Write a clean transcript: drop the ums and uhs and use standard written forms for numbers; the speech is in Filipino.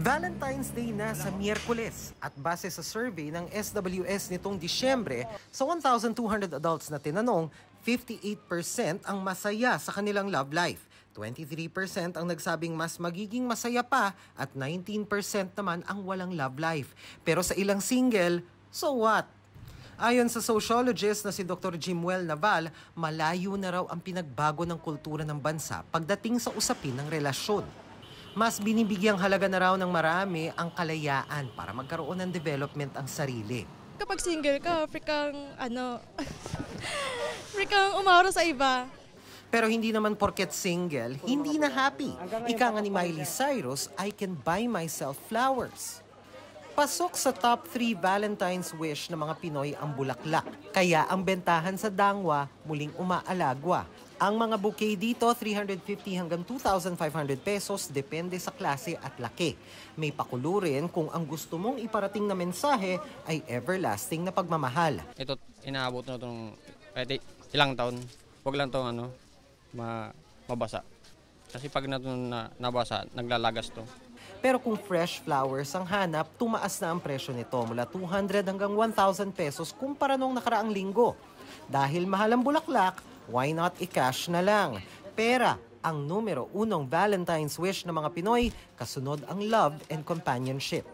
Valentine's Day na sa Miyerkules at base sa survey ng SWS nitong Disyembre, sa 1,200 adults na tinanong, 58% ang masaya sa kanilang love life. 23% ang nagsabing mas magiging masaya pa at 19% naman ang walang love life. Pero sa ilang single, so what? Ayon sa sociologist na si Dr. Jimuel Naval, malayo na raw ang pinagbago ng kultura ng bansa pagdating sa usapin ng relasyon. Mas binibigyang halaga na raw ng marami ang kalayaan para magkaroon ng development ang sarili. Kapag single ka, free kang free kang umawara sa iba. Pero hindi naman porket single, hindi na happy. Ika nga ni Miley Cyrus, I can buy myself flowers. Pasok sa top 3 Valentine's wish ng mga Pinoy ang bulaklak. Kaya ang bentahan sa Dangwa muling umaalagwa. Ang mga bouquet dito, 350 hanggang 2,500 pesos, depende sa klase at laki. May pakulurin kung ang gusto mong iparating na mensahe ay everlasting na pagmamahal. Ito, inaabot na itong ilang taon. Huwag lang itong mabasa. Kasi pag nabasa, naglalagas to. Pero kung fresh flowers ang hanap, tumaas na ang presyo nito mula 200 hanggang 1,000 pesos kumpara nung nakaraang linggo. Dahil mahal ang bulaklak, why not i-cash na lang? Pera ang numero unong Valentine's wish ng mga Pinoy, kasunod ang love and companionship.